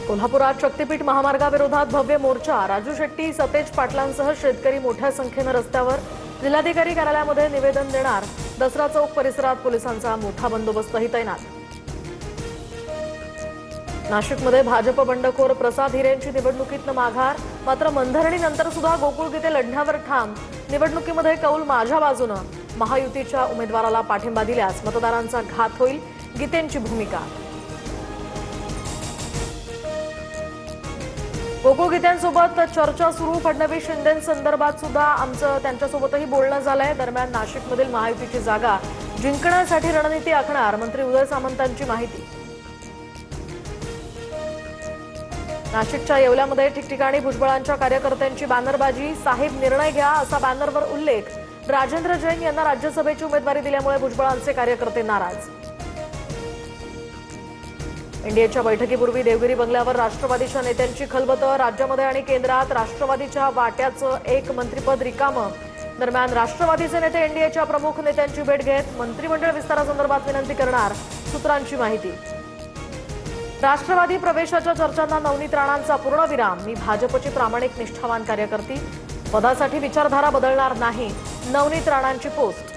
कोल्हापुरात शक्तीपीठ महामार्गाविरोधात भव्य मोर्चा। राजू शेट्टी, सतेज पाटलांसह शेतकरी मोठ्या संख्येने रस्त्यावर। जिल्हाधिकारी कार्यालयामध्ये निवेदन देणार। दसरा चौक परिसरात पोलिसांचा मोठा बंदोबस्तही तैनात। नाशिकमध्ये भाजप बंडखोर प्रसाद हिरेंची निवडणुकीतनं माघार। मात्र मनधरणीनंतर सुद्धा गोकुळ गीते लढण्यावर ठाम। निवडणुकीमध्ये कौल माझ्या बाजूनं। महायुतीच्या उमेदवाराला पाठिंबा दिल्यास मतदारांचा घात होईल, गीतेंची भूमिका। गोकुळ गीतेंसोबत चर्चा सुरू। फडणवीस शिंदेंसंदर्भात सुद्धा आमचं त्यांच्यासोबतही बोलणं झालंय। दरम्यान नाशिकमधील महायुतीची जागा जिंकण्यासाठी रणनीती आखणार मंत्री उदय सामंतांची माहिती। नाशिकच्या येवल्यामध्ये ठिकठिकाणी भुजबळांच्या कार्यकर्त्यांची बॅनरबाजी। साहेब निर्णय घ्या असा बॅनरवर उल्लेख। राजेंद्र जैन यांना राज्यसभेची उमेदवारी दिल्यामुळे भुजबळांचे कार्यकर्ते नाराज। एनडीएच्या बैठकीपूर्वी देवगिरी बंगल्यावर राष्ट्रवादीच्या नेत्यांची खलबतं। राज्यामध्ये आणि केंद्रात राष्ट्रवादीच्या वाट्याचं एक मंत्रिपद रिकामं। दरम्यान राष्ट्रवादीचे नेते एनडीएच्या प्रमुख नेत्यांची भेट घेत मंत्रिमंडळ विस्तारासंदर्भात विनंती करणार, सूत्रांची माहिती। राष्ट्रवादी प्रवेशाच्या चर्चांना नवनीत राणांचा पूर्णविराम। मी भाजपची प्रामाणिक निष्ठावान कार्यकर्ती, पदासाठी विचारधारा बदलणार नाही, नवनीत राणांची पोस्ट।